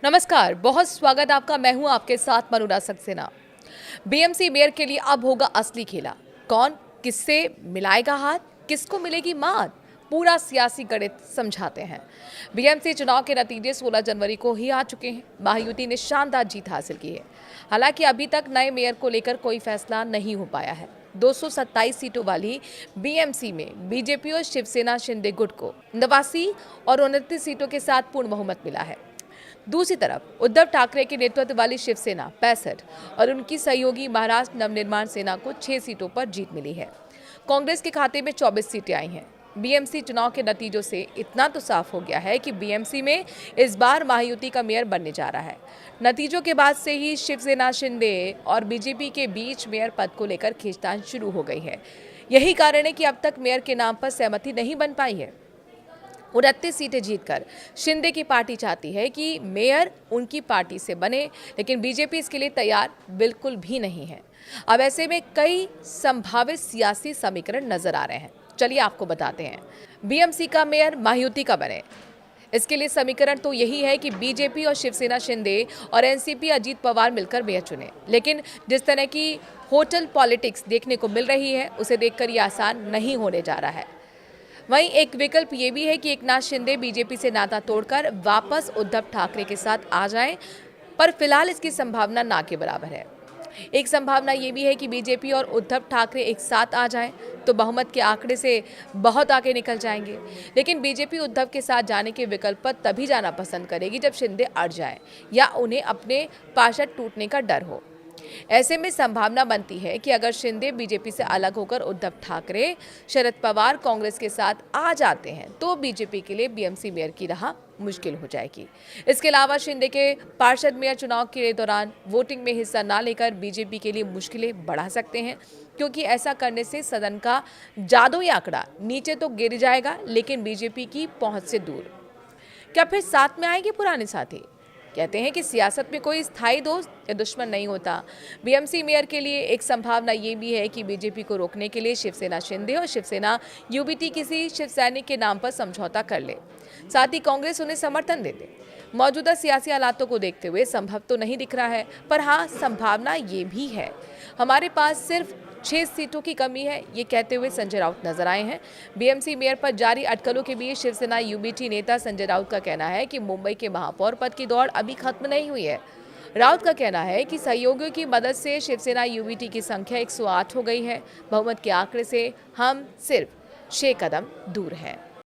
नमस्कार, बहुत स्वागत आपका। मैं हूं आपके साथ मनुरा सक्सेना। बीएमसी मेयर के लिए अब होगा असली खेला। कौन किससे मिलाएगा हाथ, किसको मिलेगी मात, पूरा सियासी गणित समझाते हैं। बीएमसी चुनाव के नतीजे 16 जनवरी को ही आ चुके हैं। महायुति ने शानदार जीत हासिल की है। हालांकि अभी तक नए मेयर को लेकर कोई फैसला नहीं हो पाया है। 227 सीटों वाली बीएमसी में बीजेपी और शिवसेना शिंदे गुट को 89 और 29 सीटों के साथ पूर्ण बहुमत मिला है। दूसरी तरफ उद्धव ठाकरे के नेतृत्व वाली शिवसेना 65 और उनकी सहयोगी महाराष्ट्र नवनिर्माण सेना को 6 सीटों पर जीत मिली है। कांग्रेस के खाते में 24 सीटें आई हैं। बीएमसी चुनाव के नतीजों से इतना तो साफ हो गया है कि बीएमसी में इस बार महायुति का मेयर बनने जा रहा है। नतीजों के बाद से ही शिवसेना शिंदे और बीजेपी के बीच मेयर पद को लेकर खींचतान शुरू हो गई है। यही कारण है कि अब तक मेयर के नाम पर सहमति नहीं बन पाई है। 29 सीटें जीतकर शिंदे की पार्टी चाहती है कि मेयर उनकी पार्टी से बने, लेकिन बीजेपी इसके लिए तैयार बिल्कुल भी नहीं है। अब ऐसे में कई संभावित सियासी समीकरण नजर आ रहे हैं। चलिए आपको बताते हैं। बीएमसी का मेयर महायुति का बने, इसके लिए समीकरण तो यही है कि बीजेपी और शिवसेना शिंदे और एनसीपी अजीत पवार मिलकर मेयर चुने। लेकिन जिस तरह की होटल पॉलिटिक्स देखने को मिल रही है, उसे देखकर ये आसान नहीं होने जा रहा है। वहीं एक विकल्प ये भी है कि एकनाथ शिंदे बीजेपी से नाता तोड़कर वापस उद्धव ठाकरे के साथ आ जाएं, पर फिलहाल इसकी संभावना ना के बराबर है। एक संभावना ये भी है कि बीजेपी और उद्धव ठाकरे एक साथ आ जाएं तो बहुमत के आंकड़े से बहुत आगे निकल जाएंगे। लेकिन बीजेपी उद्धव के साथ जाने के विकल्प पर तभी जाना पसंद करेगी जब शिंदे अड़ जाए या उन्हें अपने पार्षद टूटने का डर हो। ऐसे में संभावना बनती है कि अगर शिंदे बीजेपी से अलग होकर उद्धव ठाकरे, शरद पवार कांग्रेस के साथ आ जाते हैं तो बीजेपी के लिए बीएमसी मेयर की राह मुश्किल हो जाएगी। इसके अलावा शिंदे के पार्षद मेयर चुनाव के दौरान वोटिंग में हिस्सा ना लेकर बीजेपी के लिए मुश्किलें बढ़ा सकते हैं, क्योंकि ऐसा करने से सदन का जादुई आंकड़ा नीचे तो गिर जाएगा, लेकिन बीजेपी की पहुंच से दूर। क्या फिर साथ में आएंगे पुराने साथी? कहते हैं कि सियासत में कोई स्थायी दोस्त या दुश्मन नहीं होता। बीएमसी मेयर के लिए एक संभावना ये भी है कि बीजेपी को रोकने के लिए शिवसेना शिंदे और शिवसेना यूबीटी किसी शिव सैनिक के नाम पर समझौता कर ले, साथ ही कांग्रेस उन्हें समर्थन दे दे। मौजूदा सियासी हालातों को देखते हुए संभव तो नहीं दिख रहा है, पर हाँ, संभावना ये भी है। हमारे पास सिर्फ 6 सीटों की कमी है, ये कहते हुए संजय राउत नजर आए हैं। बीएमसी मेयर पर जारी अटकलों के बीच शिवसेना यूबीटी नेता संजय राउत का कहना है कि मुंबई के महापौर पद की दौड़ अभी खत्म नहीं हुई है। राउत का कहना है कि सहयोगियों की मदद से शिवसेना यूबीटी की संख्या 108 हो गई है। बहुमत के आंकड़े से हम सिर्फ 6 कदम दूर हैं।